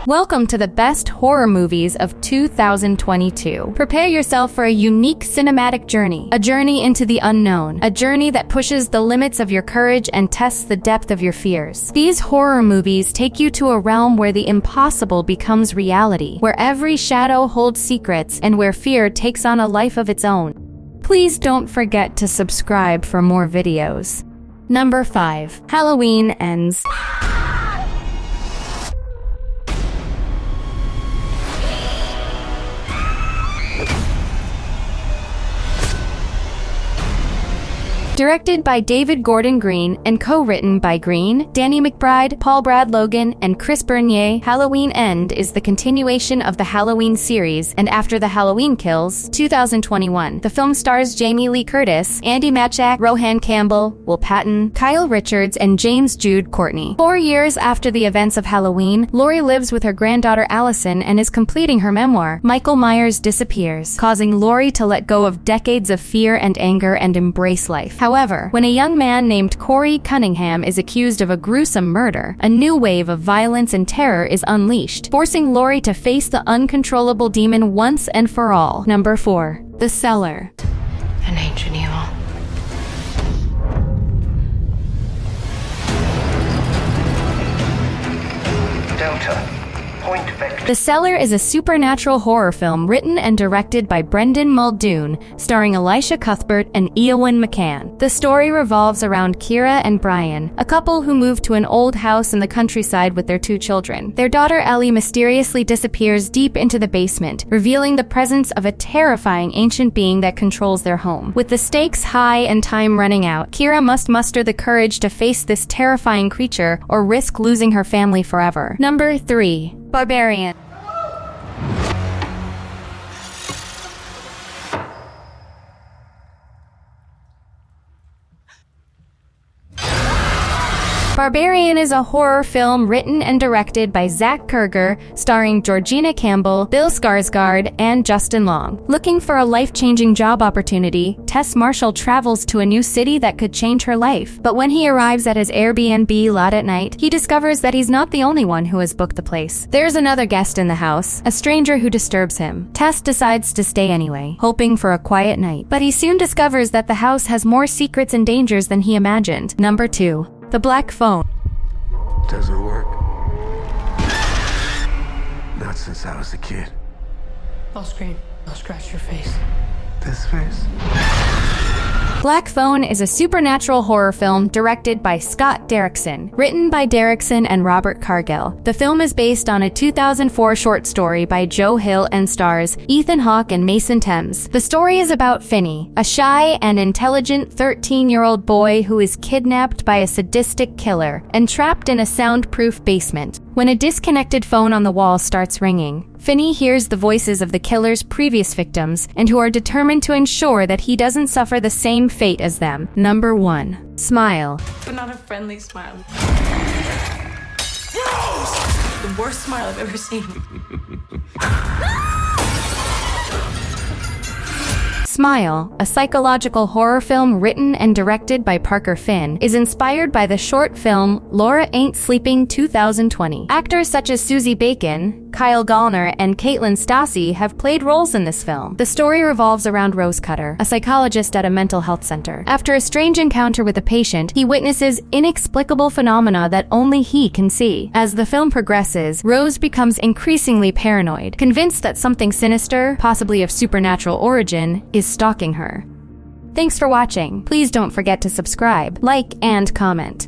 Welcome to the best horror movies of 2022. Prepare yourself for a unique cinematic journey. A journey into the unknown. A journey that pushes the limits of your courage and tests the depth of your fears. These horror movies take you to a realm where the impossible becomes reality, where every shadow holds secrets, and where fear takes on a life of its own. Please don't forget to subscribe for more videos. Number 5. Halloween Ends. Directed by David Gordon Green and co-written by Greene, Danny McBride, Paul Brad Logan, and Chris Bernier, Halloween End is the continuation of the Halloween series and After the Halloween Kills, 2021. The film stars Jamie Lee Curtis, Andy Matichak, Rohan Campbell, Will Patton, Kyle Richards, and James Jude Courtney. 4 years after the events of Halloween, Laurie lives with her granddaughter Alison and is completing her memoir. Michael Myers disappears, causing Laurie to let go of decades of fear and anger and embrace life. However, when a young man named Cory Cunningham is accused of a gruesome murder, a new wave of violence and terror is unleashed, forcing Laurie to face the uncontrollable demon once and for all. Number 4. The Cellar. An ancient evil. Delta. Point vector. The Cellar is a supernatural horror film written and directed by Brendan Muldoon, starring Elisha Cuthbert and Eowyn McCann. The story revolves around Kira and Brian, a couple who move to an old house in the countryside with their 2 children. Their daughter Ellie mysteriously disappears deep into the basement, revealing the presence of a terrifying ancient being that controls their home. With the stakes high and time running out, Kira must muster the courage to face this terrifying creature or risk losing her family forever. Number 3. Barbarian. Barbarian is a horror film written and directed by Zach Kurger, starring Georgina Campbell, Bill Skarsgård, and Justin Long. Looking for a life-changing job opportunity, Tess Marshall travels to a new city that could change her life. But when he arrives at his Airbnb lot at night, he discovers that he's not the only one who has booked the place. There's another guest in the house, a stranger who disturbs him. Tess decides to stay anyway, hoping for a quiet night. But he soon discovers that the house has more secrets and dangers than he imagined. Number 2. The Black Phone. Doesn't work. Not since I was a kid. I'll scream. I'll scratch your face. This face? Black Phone is a supernatural horror film directed by Scott Derrickson, written by Derrickson and Robert Cargill. The film is based on a 2004 short story by Joe Hill and stars Ethan Hawke and Mason Thames. The story is about Finney, a shy and intelligent 13-year-old boy who is kidnapped by a sadistic killer and trapped in a soundproof basement. When a disconnected phone on the wall starts ringing, Finney hears the voices of the killer's previous victims and who are determined to ensure that he doesn't suffer the same fate as them. Number 1. Smile. But not a friendly smile. The worst smile I've ever seen. Smile, a psychological horror film written and directed by Parker Finn, is inspired by the short film Laura Ain't Sleeping 2020. Actors such as Susie Bacon, Kyle Gallner, and Caitlin Stassi have played roles in this film. The story revolves around Rose Cutter, a psychologist at a mental health center. After a strange encounter with a patient, he witnesses inexplicable phenomena that only he can see. As the film progresses, Rose becomes increasingly paranoid, convinced that something sinister, possibly of supernatural origin, is stalking her. Thanks for watching. Please don't forget to subscribe, like, and comment.